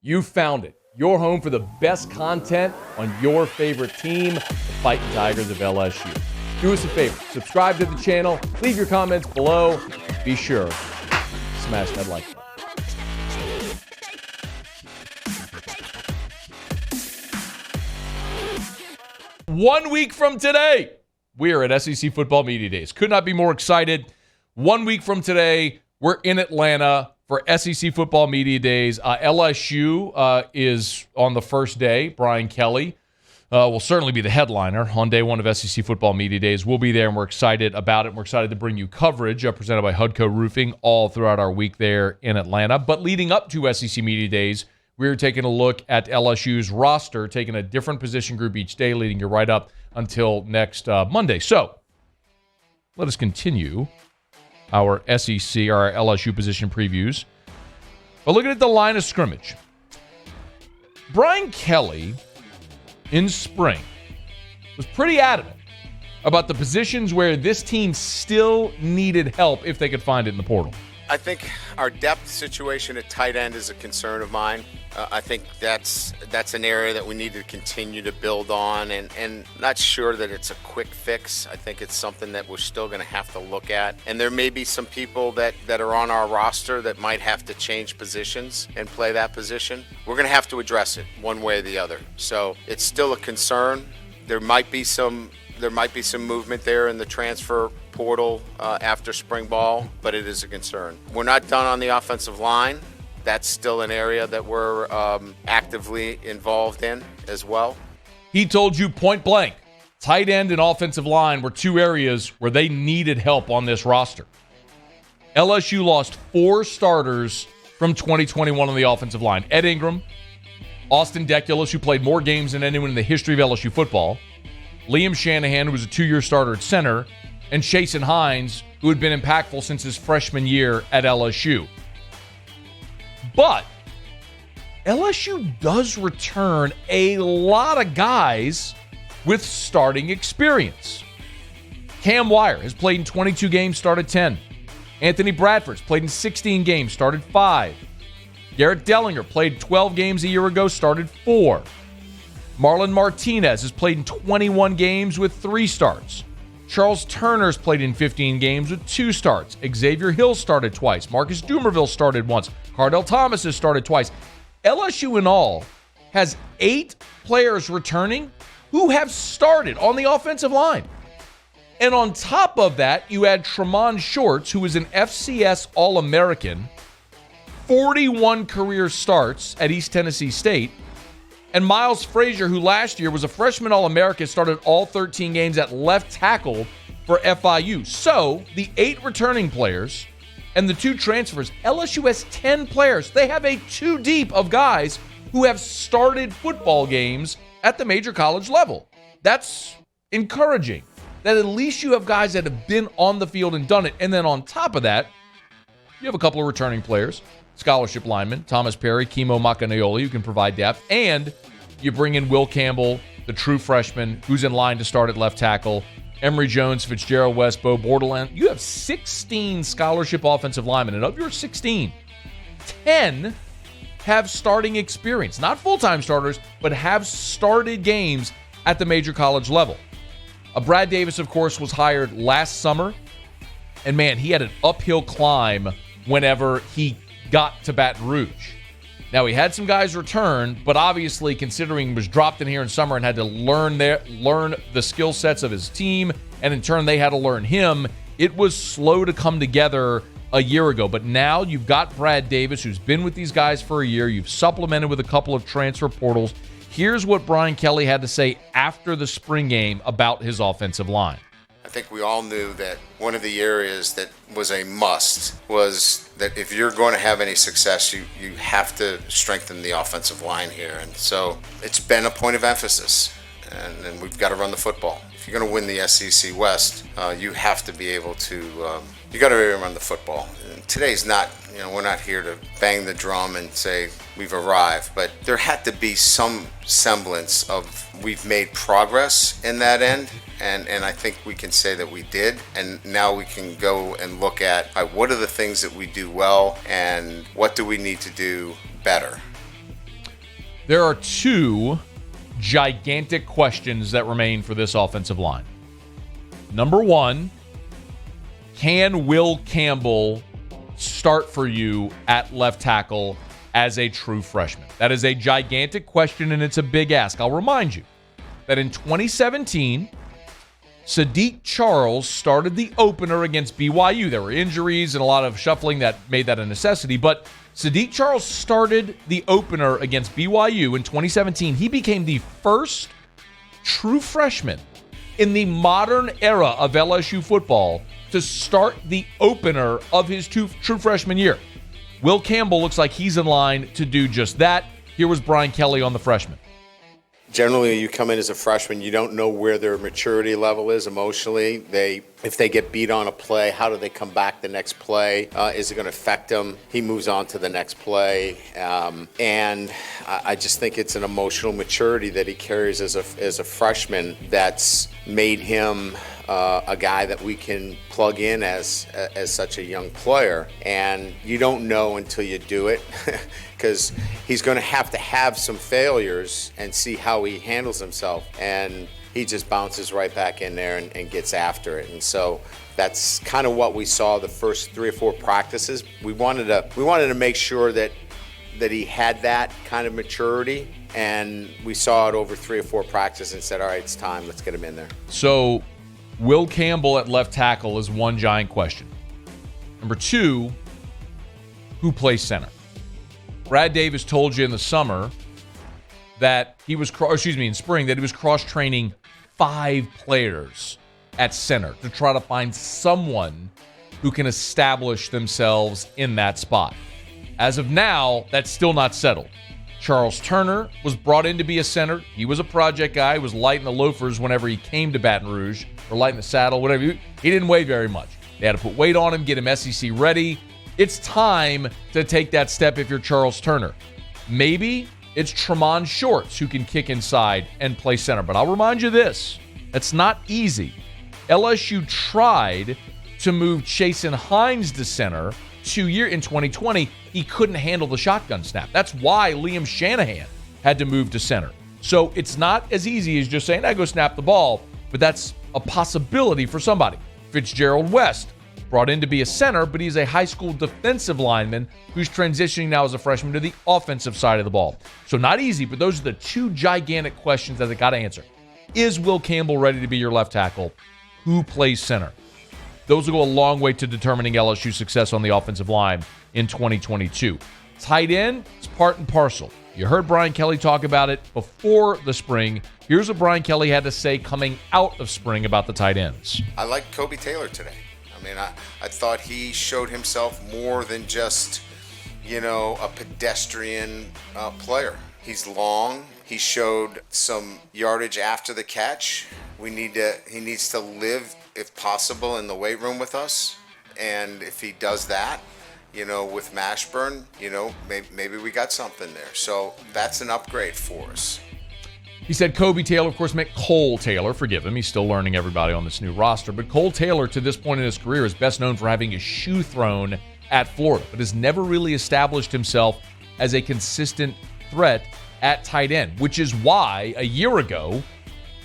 You found it. Your home for the best content on your favorite team, the Fighting Tigers of LSU. Do us a favor. Subscribe to the channel. Leave your comments below. Be sure to smash that like button. One week from today, we are at SEC Football Media Days. Could not be more excited. 1 week from today, we're in Atlanta for SEC Football Media Days. LSU is on the first day. Brian Kelly will certainly be the headliner on day one of SEC Football Media Days. We'll be there, and we're excited about it. We're excited to bring you coverage presented by Hudco Roofing all throughout our week there in Atlanta. But leading up to SEC Media Days, we're taking a look at LSU's roster, taking a different position group each day, leading you right up until next Monday. So let us continue our SEC, our LSU position previews. But looking at the line of scrimmage, Brian Kelly in spring was pretty adamant about the positions where this team still needed help if they could find it in the portal. I think our depth situation at tight end is a concern of mine. I think that's an area that we need to continue to build on, and not sure that it's a quick fix. I think it's something that we're still going to have to look at. And there may be some people that are on our roster that might have to change positions and play that position. We're going to have to address it one way or the other. So it's still a concern. There might be some movement there in the transfer portal after spring ball, but it is a concern. We're not done on the offensive line. That's still an area that we're actively involved in as well. He told you point blank, tight end and offensive line were two areas where they needed help on this roster. LSU lost 4 starters from 2021 on the offensive line. Ed Ingram, Austin Deculus, who played more games than anyone in the history of LSU football, Liam Shanahan, who was a 2-year starter at center, and Chasen Hines, who had been impactful since his freshman year at LSU. But LSU does return a lot of guys with starting experience. Cam Wire has played in 22 games, started 10. Anthony Bradford's played in 16 games, started 5. Garrett Dellinger played 12 games a year ago, started 4. Marlon Martinez has played in 21 games with 3 starts. Charles Turner's played in 15 games with 2 starts. Xavier Hill started twice. Marcus Dumerville started once. Cardell Thomas has started twice. LSU in all has 8 players returning who have started on the offensive line. And on top of that, you add Tremont Shorts, who is an FCS All-American, 41 career starts at East Tennessee State, and Miles Frazier, who last year was a freshman All-American, started all 13 games at left tackle for FIU. So, the 8 returning players and the 2 transfers, LSU has 10 players. They have a 2 deep of guys who have started football games at the major college level. That's encouraging. That at least you have guys that have been on the field and done it. And then on top of that, you have a couple of returning players. Scholarship lineman, Thomas Perry, Kimo Macanaioli, who can provide depth. And you bring in Will Campbell, the true freshman, who's in line to start at left tackle. Emory Jones, Fitzgerald West, Bo Borderland. You have 16 scholarship offensive linemen. And of your 16, 10 have starting experience. Not full-time starters, but have started games at the major college level. Brad Davis, of course, was hired last summer. And, man, he had an uphill climb whenever he got to Baton Rouge. Now, he had some guys return, but obviously, considering he was dropped in here in summer and had to learn the skill sets of his team, and in turn, they had to learn him, it was slow to come together a year ago. But now you've got Brad Davis, who's been with these guys for a year. You've supplemented with a couple of transfer portals. Here's what Brian Kelly had to say after the spring game about his offensive line. I think we all knew that one of the areas that was a must was that if you're going to have any success, you have to strengthen the offensive line here. And so it's been a point of emphasis, and we've got to run the football. If you're going to win the SEC West, you have to be able to, you got to be able to run the football. And today's not, we're not here to bang the drum and say we've arrived, but there had to be some semblance of we've made progress in that end. And I think we can say that we did. And now we can go and look at what are the things that we do well and what do we need to do better. There are two gigantic questions that remain for this offensive line. Number one, can Will Campbell start for you at left tackle as a true freshman? That is a gigantic question, and it's a big ask. I'll remind you that in 2017, Sadiq Charles started the opener against BYU. There were injuries and a lot of shuffling that made that a necessity, but Sadiq Charles started the opener against BYU in 2017. He became the first true freshman in the modern era of LSU football to start the opener of his true freshman year. Will Campbell looks like he's in line to do just that. Here was Brian Kelly on the freshman. Generally, you come in as a freshman, you don't know where their maturity level is emotionally. If they get beat on a play, how do they come back the next play? Is it going to affect them? He moves on to the next play. And I just think it's an emotional maturity that he carries as a freshman that's made him a guy that we can plug in as such a young player. And you don't know until you do it because he's going to have some failures and see how he handles himself. And he just bounces right back in there and gets after it. And so that's kind of what we saw the first 3 or 4 practices. We wanted to make sure that he had that kind of maturity, and we saw it over 3 or 4 practices and said, all right, it's time. Let's get him in there. So Will Campbell at left tackle is one giant question. Number 2, who plays center? Brad Davis told you in the summer that he was, in spring, that he was cross-training 5 players at center to try to find someone who can establish themselves in that spot. As of now, that's still not settled. Charles Turner was brought in to be a center. He was a project guy, was lighting the loafers whenever he came to Baton Rouge, or lighting the saddle, whatever. He didn't weigh very much. They had to put weight on him, get him SEC ready. It's time to take that step if you're Charles Turner. Maybe it's Tremont Shorts who can kick inside and play center. But I'll remind you this, it's not easy. LSU tried to move Chasen Hines to center in 2020. He couldn't handle the shotgun snap. That's why Liam Shanahan had to move to center. So it's not as easy as just saying, I go snap the ball, but that's a possibility for somebody. Fitzgerald West, brought in to be a center, but he's a high school defensive lineman who's transitioning now as a freshman to the offensive side of the ball. So not easy, but those are the 2 gigantic questions that they got to answer. Is Will Campbell ready to be your left tackle? Who plays center? Those will go a long way to determining LSU's success on the offensive line in 2022. Tight end is part and parcel. You heard Brian Kelly talk about it before the spring. Here's what Brian Kelly had to say coming out of spring about the tight ends. I like Kobe Taylor today. I mean, I thought he showed himself more than just, a pedestrian player. He's long. He showed some yardage after the catch. He needs to live, if possible, in the weight room with us. And if he does that, with Mashburn, maybe we got something there. So that's an upgrade for us. He said Kobe Taylor, of course, meant Cole Taylor. Forgive him. He's still learning everybody on this new roster. But Cole Taylor, to this point in his career, is best known for having his shoe thrown at Florida, but has never really established himself as a consistent threat at tight end, which is why a year ago,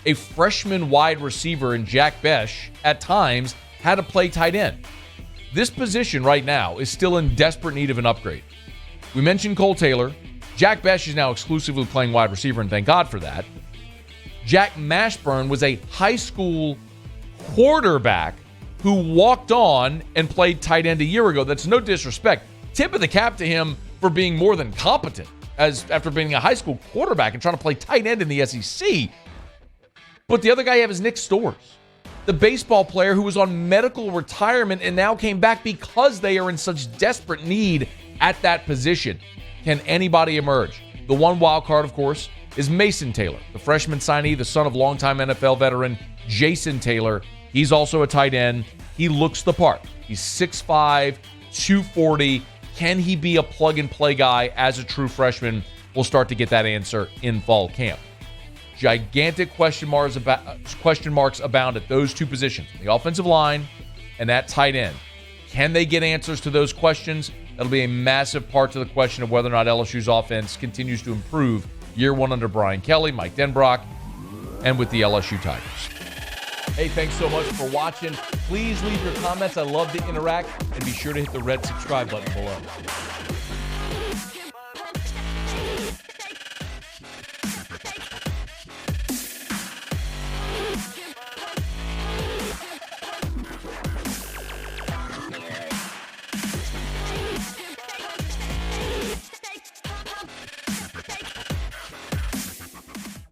a freshman wide receiver in Jack Besh at times had to play tight end. This position right now is still in desperate need of an upgrade. We mentioned Cole Taylor. Jack Besh is now exclusively playing wide receiver, and thank God for that. Jack Mashburn was a high school quarterback who walked on and played tight end a year ago. That's no disrespect. Tip of the cap to him for being more than competent after being a high school quarterback and trying to play tight end in the SEC. But the other guy you have is Nick Storrs, the baseball player who was on medical retirement and now came back because they are in such desperate need at that position. Can anybody emerge? The one wild card, of course, is Mason Taylor, the freshman signee, the son of longtime NFL veteran Jason Taylor. He's also a tight end. He looks the part. He's 6'5", 240. Can he be a plug-and-play guy as a true freshman? We'll start to get that answer in fall camp. Gigantic question marks abound at those 2 positions, the offensive line and at tight end. Can they get answers to those questions? That'll be a massive part to the question of whether or not LSU's offense continues to improve year one under Brian Kelly, Mike Denbrock, and with the LSU Tigers. Hey, thanks so much for watching. Please leave your comments. I love to interact. And be sure to hit the red subscribe button below.